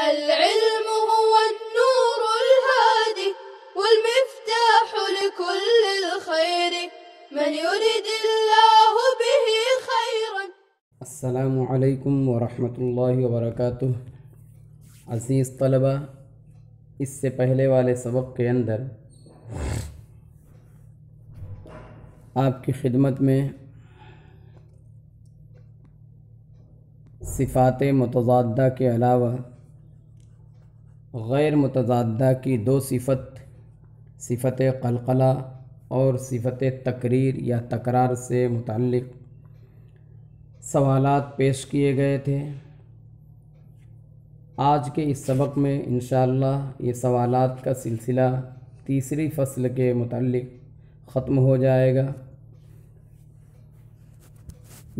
العلم هو النور الهادي والمفتاح لكل الخير من يرد الله به خيرا. السلام علیکم ورحمۃ اللہ وبرکاتہ۔ عزیز طلبہ، اس سے پہلے والے سبق کے اندر آپ کی خدمت میں صفات متضادہ کے علاوہ غیر متضادہ کی دو صفت قلقلہ اور صفت تقریر یا تکرار سے متعلق سوالات پیش کیے گئے تھے۔ آج کے اس سبق میں انشاءاللہ یہ سوالات کا سلسلہ تیسری فصل کے متعلق ختم ہو جائے گا۔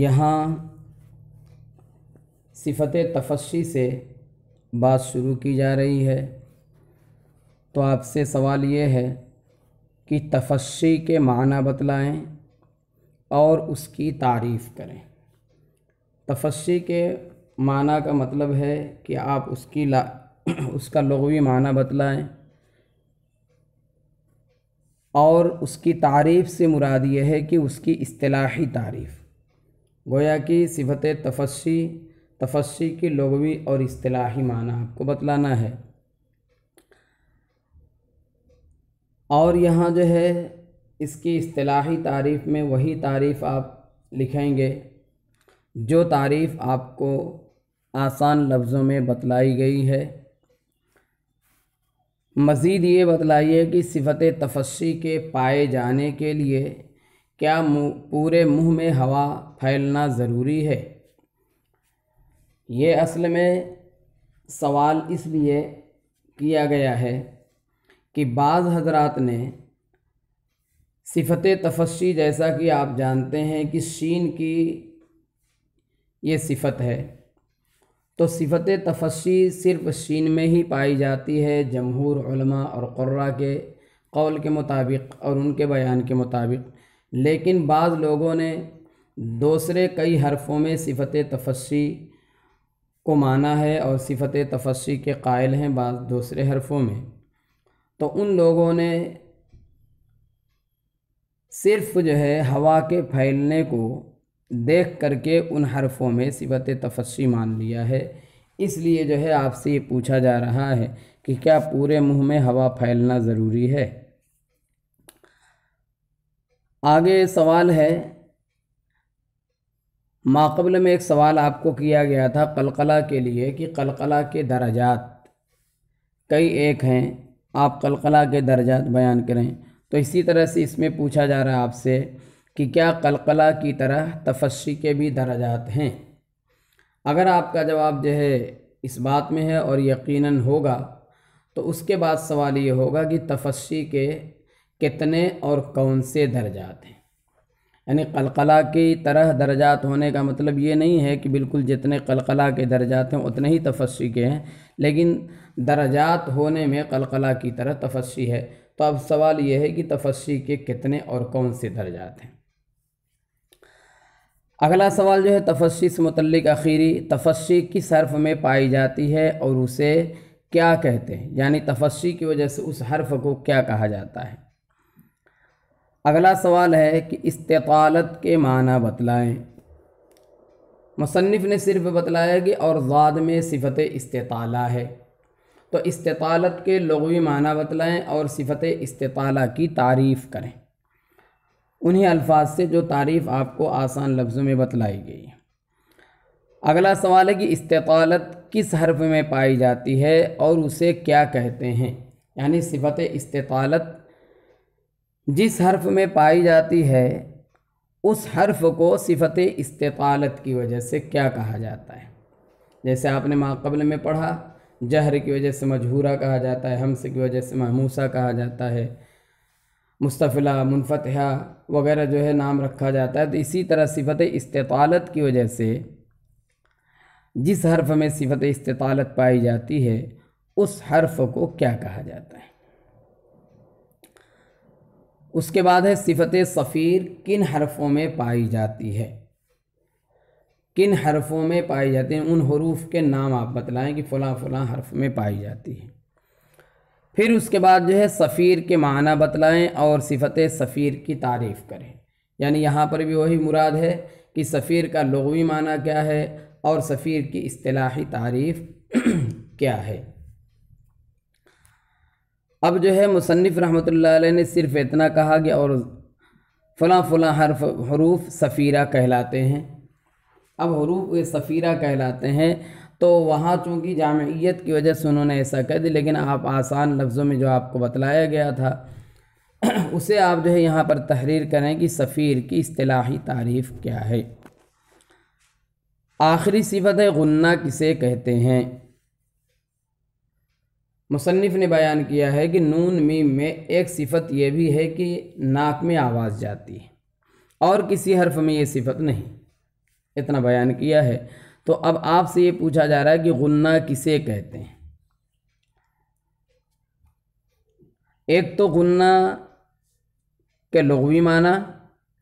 یہاں صفت تفشی سے بات شروع کی جا رہی ہے، تو آپ سے سوال یہ ہے کہ تفشی کے معنی بتلائیں اور اس کی تعریف کریں۔ تفشی کے معنی کا مطلب ہے کہ آپ اس کا لغوی معنی بتلائیں، اور اس کی تعریف سے مراد یہ ہے کہ اس کی اصطلاحی تعریف، گویا کہ صفت تفشی کی لغوی اور اصطلاحی معنی آپ کو بتلانا ہے۔ اور یہاں جو ہے اس کی اصطلاحی تعریف میں وہی تعریف آپ لکھیں گے جو تعریف آپ کو آسان لفظوں میں بتلائی گئی ہے۔ مزید یہ بتلائیے کہ صفت تفشی کے پائے جانے کے لیے کیا پورے منہ میں ہوا پھیلنا ضروری ہے؟ یہ اصل میں سوال اس لیے کیا گیا ہے کہ بعض حضرات نے صفت تفشی، جیسا کہ آپ جانتے ہیں کہ شین کی یہ صفت ہے، تو صفت تفشی صرف شین میں ہی پائی جاتی ہے جمہور علماء اور قراء کے قول کے مطابق اور ان کے بیان کے مطابق، لیکن بعض لوگوں نے دوسرے کئی حرفوں میں صفت تفشی کو مانا ہے اور صفت تفشی کے قائل ہیں بعض دوسرے حرفوں میں، تو ان لوگوں نے صرف جو ہے ہوا کے پھیلنے کو دیکھ کر کے ان حرفوں میں صفت تفشی مان لیا ہے۔ اس لیے جو ہے آپ سے یہ پوچھا جا رہا ہے کہ کیا پورے منہ میں ہوا پھیلنا ضروری ہے؟ آگے سوال ہے، ماقبل میں ایک سوال آپ کو کیا گیا تھا قلقلہ کے لیے کہ قلقلہ کے درجات کئی ایک ہیں، آپ قلقلہ کے درجات بیان کریں، تو اسی طرح سے اس میں پوچھا جا رہا ہے آپ سے کہ کیا قلقلہ کی طرح تفشی کے بھی درجات ہیں؟ اگر آپ کا جواب جو ہے اس بات میں ہے اور یقیناً ہوگا، تو اس کے بعد سوال یہ ہوگا کہ تفشی کے کتنے اور کون سے درجات ہیں؟ یعنی قلقلہ کی طرح درجات ہونے کا مطلب یہ نہیں ہے کہ بالکل جتنے قلقلہ کے درجات ہیں اتنے ہی تفشی کے ہیں، لیکن درجات ہونے میں قلقلہ کی طرح تفشی ہے۔ تو اب سوال یہ ہے کہ تفشی کے کتنے اور کون سے درجات ہیں؟ اگلا سوال جو ہے تفشی سے متعلق اخیری، تفشی کس حرف میں پائی جاتی ہے اور اسے کیا کہتے ہیں؟ یعنی تفشی کی وجہ سے اس حرف کو کیا کہا جاتا ہے؟ اگلا سوال ہے کہ استطالت کے معنی بتلائیں۔ مصنف نے صرف بتلایا کہ اور ضاد میں صفت استطالہ ہے، تو استطالت کے لغوی معنی بتلائیں اور صفت استطالہ کی تعریف کریں، انہی الفاظ سے جو تعریف آپ کو آسان لفظوں میں بتلائی گئی ہے۔ اگلا سوال ہے کہ استطالت کس حرف میں پائی جاتی ہے اور اسے کیا کہتے ہیں؟ یعنی صفت استطالت جس حرف میں پائی جاتی ہے اس حرف کو صفت استطالت کی وجہ سے کیا کہا جاتا ہے؟ جیسے آپ نے ماقبل میں پڑھا، جہر کی وجہ سے مجہورہ کہا جاتا ہے، ہمس کی وجہ سے محموسہ کہا جاتا ہے، مستفلہ، منفتحہ وغیرہ جو ہے نام رکھا جاتا ہے، تو اسی طرح صفت استطالت کی وجہ سے جس حرف میں صفت استطالت پائی جاتی ہے اس حرف کو کیا کہا جاتا ہے؟ اس کے بعد ہے صفت صفیر کن حرفوں میں پائی جاتی ہے؟ کن حرفوں میں پائی جاتی ہیں، ان حروف کے نام آپ بتلائیں کہ فلاں فلاں حرف میں پائی جاتی ہے۔ پھر اس کے بعد جو ہے سفیر کے معنی بتلائیں اور صفت سفیر کی تعریف کریں، یعنی یہاں پر بھی وہی مراد ہے کہ سفیر کا لغوی معنی کیا ہے اور سفیر کی اصطلاحی تعریف کیا ہے۔ اب جو ہے مصنف رحمۃ اللہ علیہ نے صرف اتنا کہا کہ اور فلاں فلاں حروف سفیرہ کہلاتے ہیں۔ اب حروف سفیرہ کہلاتے ہیں تو وہاں چونکہ جامعیت کی وجہ سے انہوں نے ایسا کہہ دی، لیکن آپ آسان لفظوں میں جو آپ کو بتلایا گیا تھا اسے آپ جو ہے یہاں پر تحریر کریں کہ سفیر کی اصطلاحی تعریف کیا ہے۔ آخری صفت ہے غنہ کسے کہتے ہیں۔ مصنف نے بیان کیا ہے کہ نون میم میں ایک صفت یہ بھی ہے کہ ناک میں آواز جاتی ہے اور کسی حرف میں یہ صفت نہیں، اتنا بیان کیا ہے۔ تو اب آپ سے یہ پوچھا جا رہا ہے کہ غنہ کسے کہتے ہیں۔ ایک تو غنہ کے لغوی معنی،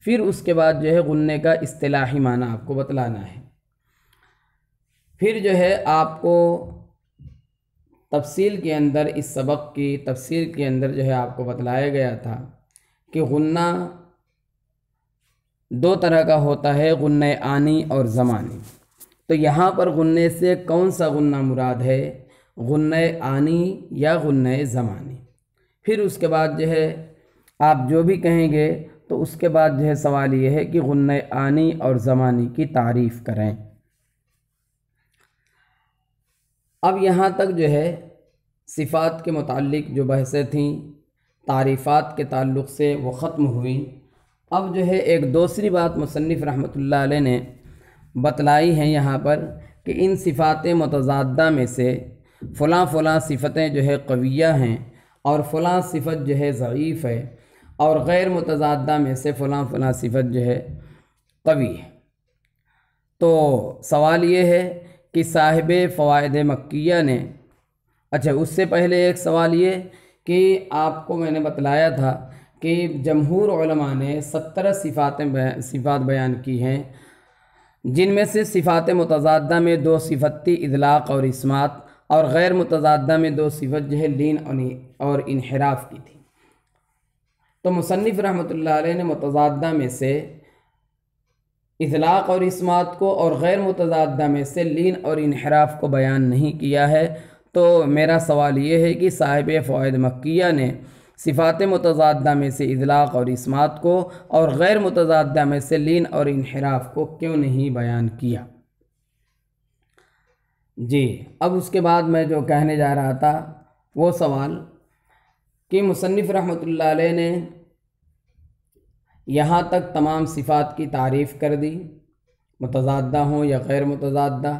پھر اس کے بعد جو ہے غنے کا اصطلاحی معنی آپ کو بتلانا ہے۔ پھر جو ہے آپ کو تفصیل کے اندر اس سبق کی تفصیل کے اندر جو ہے آپ کو بتلایا گیا تھا کہ غنہ دو طرح کا ہوتا ہے، غنہ آنی اور زمانی۔ تو یہاں پر غنے سے کون سا غنہ مراد ہے، غنہ آنی یا غنہ زمانی؟ پھر اس کے بعد جو ہے آپ جو بھی کہیں گے تو اس کے بعد جو ہے سوال یہ ہے کہ غنہ آنی اور زمانی کی تعریف کریں۔ اب یہاں تک جو ہے صفات کے متعلق جو بحثیں تھیں تعریفات کے تعلق سے وہ ختم ہوئیں۔ اب جو ہے ایک دوسری بات مصنف رحمۃ اللہ علیہ نے بتلائی ہیں یہاں پر کہ ان صفات متضادہ میں سے فلاں فلاں صفتیں جو ہے قویہ ہیں اور فلاں صفت جو ہے ضعیف ہے، اور غیر متضادہ میں سے فلاں فلاں صفت جو ہے قوی ہے۔ تو سوال یہ ہے کہ صاحب فوائد مکیہ نے، اچھا اس سے پہلے ایک سوال یہ کہ آپ کو میں نے بتلایا تھا کہ جمہور علماء نے 17 صفات بیان کی ہیں، جن میں سے صفات متضادہ میں 2 صفت تھی اطلاق اور اسمات، اور غیر متضادہ میں 2 صفت جو ہے لین اور انحراف کی تھی۔ تو مصنف رحمۃ اللہ علیہ نے متضادہ میں سے اطلاق اور اسمات کو اور غیر متضادہ میں سے لین اور انحراف کو بیان نہیں کیا ہے۔ تو میرا سوال یہ ہے کہ صاحب فوائد مکیہ نے صفات متضادہ میں سے اطلاق اور اسمات کو اور غیر متضادہ میں سے لین اور انحراف کو کیوں نہیں بیان کیا؟ جی اب اس کے بعد میں جو کہنے جا رہا تھا وہ سوال کہ مصنف رحمۃ اللہ علیہ نے یہاں تک تمام صفات کی تعریف کر دی، متضادہ ہوں یا غیر متضادہ،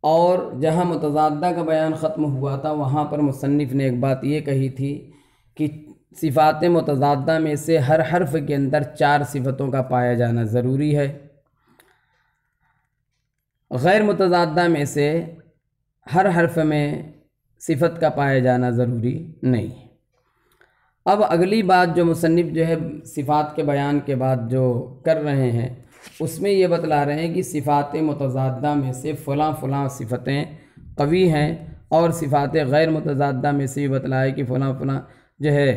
اور جہاں متضادہ کا بیان ختم ہوا تھا وہاں پر مصنف نے ایک بات یہ کہی تھی کہ صفات متضادہ میں سے ہر حرف کے اندر 4 صفتوں کا پایا جانا ضروری ہے، غیر متضادہ میں سے ہر حرف میں صفت کا پایا جانا ضروری نہیں ہے۔ اب اگلی بات جو مصنف جو ہے صفات کے بیان کے بعد جو کر رہے ہیں اس میں یہ بتلا رہے ہیں کہ صفات متضادہ میں سے فلاں فلاں صفتیں قوی ہیں، اور صفات غیر متضادہ میں سے یہ بتلایا کہ فلاں فلاں جو ہے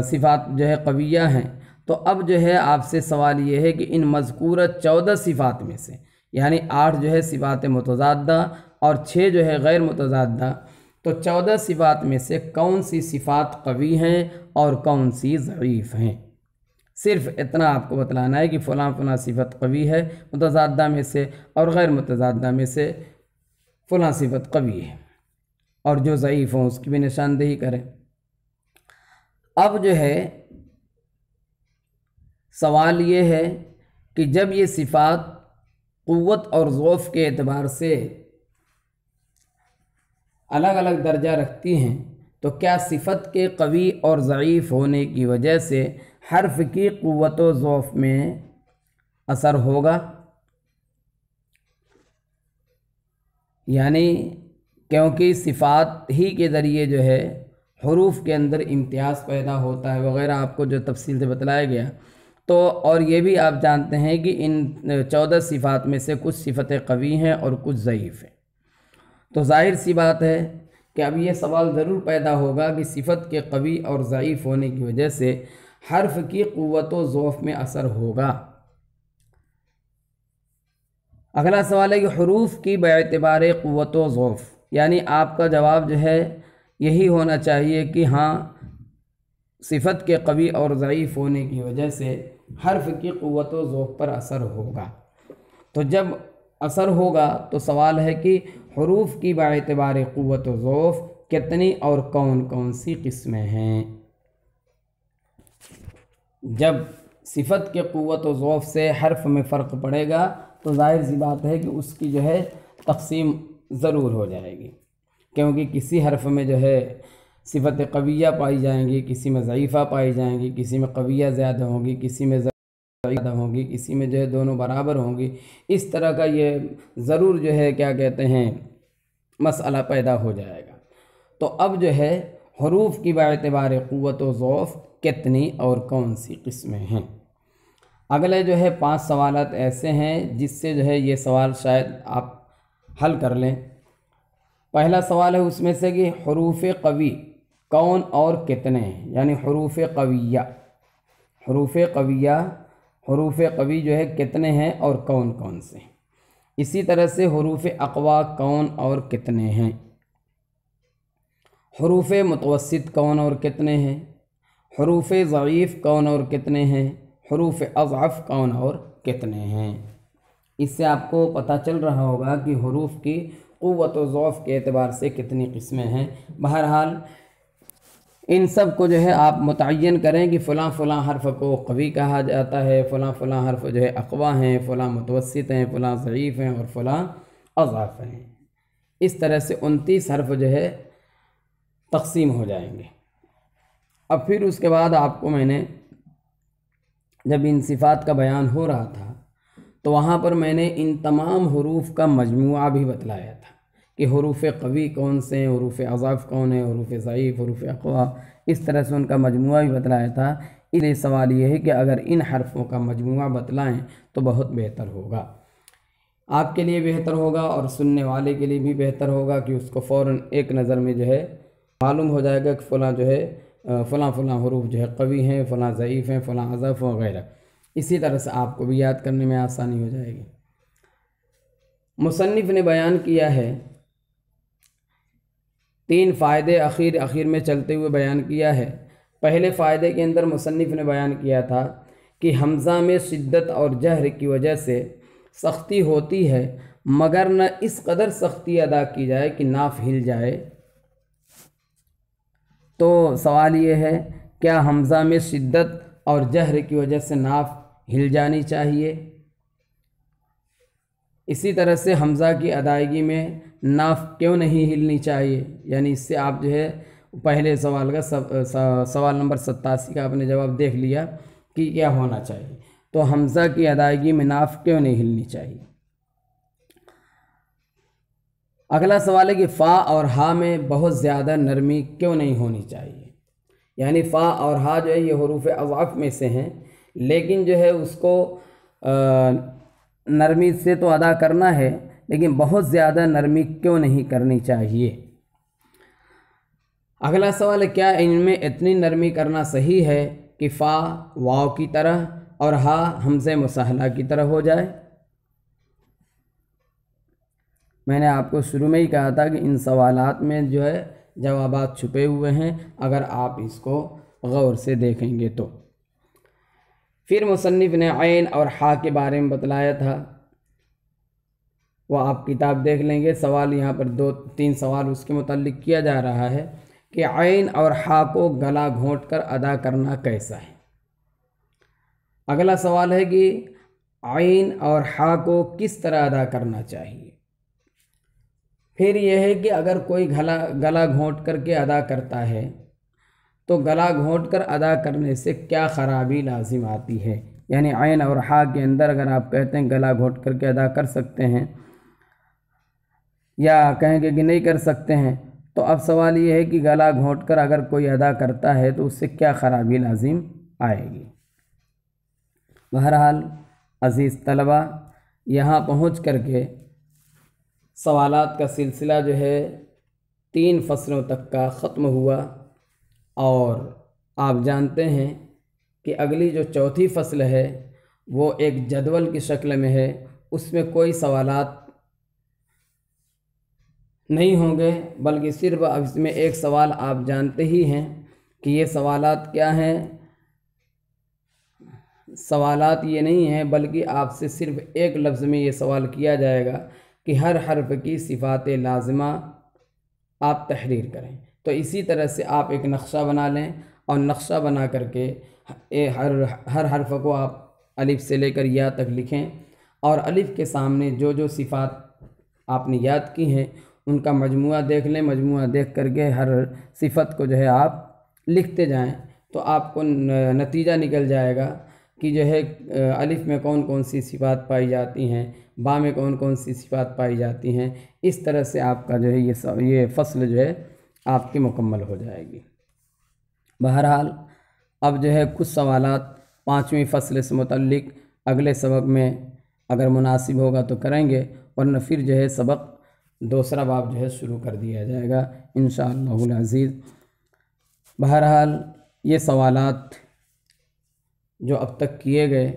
صفات جو ہے قویہ ہیں۔ تو اب جو ہے آپ سے سوال یہ ہے کہ ان مذکورہ 14 صفات میں سے، یعنی 8 جو ہے صفات متضادہ اور 6 جو ہے غیر متضادہ، تو 14 صفات میں سے کون سی صفات قوی ہیں اور کون سی ضعیف ہیں؟ صرف اتنا آپ کو بتلانا ہے کہ فلاں فلاں صفت قوی ہے متضادہ میں سے، اور غیر متضادہ میں سے فلاں صفت قوی ہے، اور جو ضعیف ہوں اس کی بھی نشاندہی کریں۔ اب جو ہے سوال یہ ہے کہ جب یہ صفات قوت اور ضعف کے اعتبار سے الگ الگ درجہ رکھتی ہیں تو کیا صفت کے قوی اور ضعیف ہونے کی وجہ سے حرف کی قوت و ضعف میں اثر ہوگا؟ یعنی کیونکہ صفات ہی کے ذریعے جو ہے حروف کے اندر امتیاز پیدا ہوتا ہے وغیرہ، آپ کو جو تفصیل سے بتلایا گیا، تو اور یہ بھی آپ جانتے ہیں کہ ان 14 صفات میں سے کچھ صفتیں قوی ہیں اور کچھ ضعیف ہیں۔ تو ظاہر سی بات ہے کہ اب یہ سوال ضرور پیدا ہوگا کہ صفت کے قوی اور ضعیف ہونے کی وجہ سے حرف کی قوت و ضعف میں اثر ہوگا۔ اگلا سوال ہے کہ حروف کی باعتبار قوت و ضعف، یعنی آپ کا جواب جو ہے یہی ہونا چاہیے کہ ہاں صفت کے قوی اور ضعیف ہونے کی وجہ سے حرف کی قوت و ضعف پر اثر ہوگا۔ تو جب اثر ہوگا تو سوال ہے کہ حروف کی باعتبار قوت و ضعف کتنی اور کون کون سی قسمیں ہیں۔ جب صفت کے قوت و ضعف سے حرف میں فرق پڑے گا تو ظاہر سی بات ہے کہ اس کی جو ہے تقسیم ضرور ہو جائے گی، کیونکہ کسی حرف میں جو ہے صفت قویہ پائی جائیں گی، کسی میں ضعیفہ پائی جائیں گی، کسی میں قویہ زیادہ ہوں گی، کسی میں زیادہ ہوں گی، کسی میں جو ہے دونوں برابر ہوں گی۔ اس طرح کا یہ ضرور جو ہے کیا کہتے ہیں مسئلہ پیدا ہو جائے گا۔ تو اب جو ہے حروف کی باعتبار قوت و ضعف کتنی اور کون سی قسمیں ہیں۔ اگلے جو ہے 5 سوالات ایسے ہیں جس سے جو ہے یہ سوال شاید آپ حل کر لیں۔ پہلا سوال ہے اس میں سے کہ حروف قوی کون اور کتنے ہیں، یعنی حروف قویہ، حروف قوی جو ہے کتنے ہیں اور کون کون سے ہیں۔ اسی طرح سے حروف اقوا کون اور کتنے ہیں، حروف متوسط کون اور کتنے ہیں، حروف ضعیف کون اور کتنے ہیں، حروف اضعف کون اور کتنے ہیں۔ اس سے آپ کو پتہ چل رہا ہوگا کہ حروف کی قوت و ضعف کے اعتبار سے کتنی قسمیں ہیں۔ بہرحال ان سب کو جو ہے آپ متعین کریں کہ فلاں فلاں حرف کو قوی کہا جاتا ہے، فلاں فلاں حرف جو ہے اقوا ہیں، فلاں متوسط ہیں، فلاں ضعیف ہیں اور فلاں اضعف ہیں۔ اس طرح سے 29 حرف جو ہے تقسیم ہو جائیں گے۔ اب پھر اس کے بعد آپ کو میں نے جب ان صفات کا بیان ہو رہا تھا تو وہاں پر میں نے ان تمام حروف کا مجموعہ بھی بتلایا تھا کہ حروف قوی کون سے ہیں، حروف اضعف کون ہیں، حروف ضعیف، حروف اقوا، اس طرح سے ان کا مجموعہ بھی بتلایا تھا۔ اس لیے سوال یہ ہے کہ اگر ان حرفوں کا مجموعہ بتلائیں تو بہت بہتر ہوگا، آپ کے لیے بہتر ہوگا اور سننے والے کے لیے بھی بہتر ہوگا کہ اس کو فوراً ایک نظر میں جو ہے معلوم ہو جائے گا کہ فلاں جو ہے فلاں حروف جو ہے قوی ہیں، فلاں ضعیف ہیں، فلاں اضعف وغیرہ۔ اسی طرح سے آپ کو بھی یاد کرنے میں آسانی ہو جائے گی۔ مصنف نے بیان کیا ہے 3 فائدے اخیر میں چلتے ہوئے بیان کیا ہے۔ پہلے فائدے کے اندر مصنف نے بیان کیا تھا کہ حمزہ میں شدت اور جہر کی وجہ سے سختی ہوتی ہے، مگر نہ اس قدر سختی ادا کی جائے کہ ناف ہل جائے۔ تو سوال یہ ہے کیا حمزہ میں شدت اور جہر کی وجہ سے ناف ہل جانی چاہیے؟ اسی طرح سے حمزہ کی ادائیگی میں ناف کیوں نہیں ہلنی چاہیے؟ یعنی اس سے آپ جو ہے پہلے سوال کا سوال نمبر 87 کا آپ نے جواب دیکھ لیا کہ کیا ہونا چاہیے۔ تو حمزہ کی ادائیگی میں ناف کیوں نہیں ہلنی چاہیے؟ اگلا سوال ہے کہ فا اور ہا میں بہت زیادہ نرمی کیوں نہیں ہونی چاہیے؟ یعنی فا اور ہا جو ہے یہ حروف اضعاف میں سے ہیں، لیکن جو ہے اس کو نرمی سے تو ادا کرنا ہے، لیکن بہت زیادہ نرمی کیوں نہیں کرنی چاہیے؟ اگلا سوال ہے کیا ان میں اتنی نرمی کرنا صحیح ہے کہ فا واو کی طرح اور ہا حمزہ مسہلہ کی طرح ہو جائے؟ میں نے آپ کو شروع میں ہی کہا تھا کہ ان سوالات میں جو ہے جوابات چھپے ہوئے ہیں، اگر آپ اس کو غور سے دیکھیں گے تو۔ پھر مصنف نے عین اور حا کے بارے میں بتلایا تھا، وہ آپ کتاب دیکھ لیں گے۔ سوال یہاں پر 2-3 سوال اس کے متعلق کیا جا رہا ہے کہ عین اور حا کو گلا گھونٹ کر ادا کرنا کیسا ہے۔ اگلا سوال ہے کہ عین اور حا کو کس طرح ادا کرنا چاہیے۔ پھر یہ ہے کہ اگر کوئی گلا گھونٹ کر کے ادا کرتا ہے تو گلا گھونٹ کر ادا کرنے سے کیا خرابی لازم آتی ہے؟ یعنی عین اور حا کے اندر اگر آپ کہتے ہیں گلا گھونٹ کر کے ادا کر سکتے ہیں یا کہیں گے کہ نہیں کر سکتے ہیں، تو اب سوال یہ ہے کہ گلا گھونٹ کر اگر کوئی ادا کرتا ہے تو اس سے کیا خرابی لازم آئے گی۔ بہرحال عزیز طلبہ، یہاں پہنچ کر کے سوالات کا سلسلہ جو ہے 3 فصلوں تک کا ختم ہوا، اور آپ جانتے ہیں کہ اگلی جو 4تھی فصل ہے وہ ایک جدول کی شکل میں ہے، اس میں کوئی سوالات نہیں ہوں گے، بلکہ صرف اب اس میں ایک سوال آپ جانتے ہی ہیں کہ یہ سوالات کیا ہیں۔ سوالات یہ نہیں ہیں، بلکہ آپ سے صرف ایک لفظ میں یہ سوال کیا جائے گا کہ ہر حرف کی صفات لازمہ آپ تحریر کریں۔ تو اسی طرح سے آپ ایک نقشہ بنا لیں، اور نقشہ بنا کر کے ہر حرف کو آپ الف سے لے کر یا تک لکھیں، اور الف کے سامنے جو جو صفات آپ نے یاد کی ہیں ان کا مجموعہ دیکھ لیں، مجموعہ دیکھ کر کے ہر صفت کو جو ہے آپ لکھتے جائیں، تو آپ کو نتیجہ نکل جائے گا کہ جو ہے الف میں کون کون سی صفات پائی جاتی ہیں، با میں کون کون سی صفات پائی جاتی ہیں۔ اس طرح سے آپ کا جو ہے یہ فصل جو ہے آپ کی مکمل ہو جائے گی۔ بہرحال اب جو ہے کچھ سوالات 5ویں فصل سے متعلق اگلے سبق میں اگر مناسب ہوگا تو کریں گے، ورنہ پھر جو ہے سبق دوسرا باب جو ہے شروع کر دیا جائے گا انشاءاللہ العزیز۔ بہرحال یہ سوالات جو اب تک کیے گئے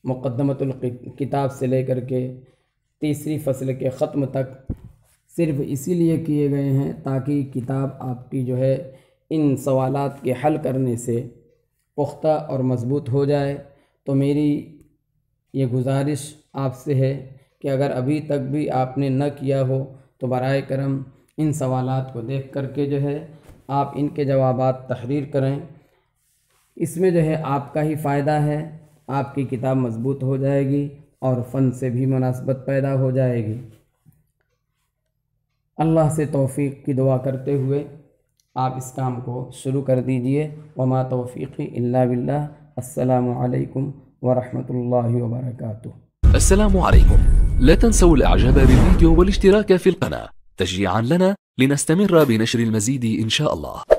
مقدمۃ الکتاب سے لے کر کے 3ری فصل کے ختم تک صرف اسی لیے کیے گئے ہیں تاکہ کتاب آپ کی جو ہے ان سوالات کے حل کرنے سے پختہ اور مضبوط ہو جائے۔ تو میری یہ گزارش آپ سے ہے کہ اگر ابھی تک بھی آپ نے نہ کیا ہو تو برائے کرم ان سوالات کو دیکھ کر کے جو ہے آپ ان کے جوابات تحریر کریں۔ اس میں جو ہے آپ کا ہی فائدہ ہے، آپ کی کتاب مضبوط ہو جائے گی اور فن سے بھی مناسبت پیدا ہو جائے گی۔ اللہ سے توفیق کی دعا کرتے ہوئے آپ اس کام کو شروع کر دیجئے۔ وما توفیقی الا باللہ۔ السلام علیکم ورحمۃ اللہ وبرکاتہ۔ السلام عليكم. لا تنسوا الاعجاب بالفيديو والاشتراك في القناة تشجيعا لنا لنستمر بنشر المزيد إن شاء الله.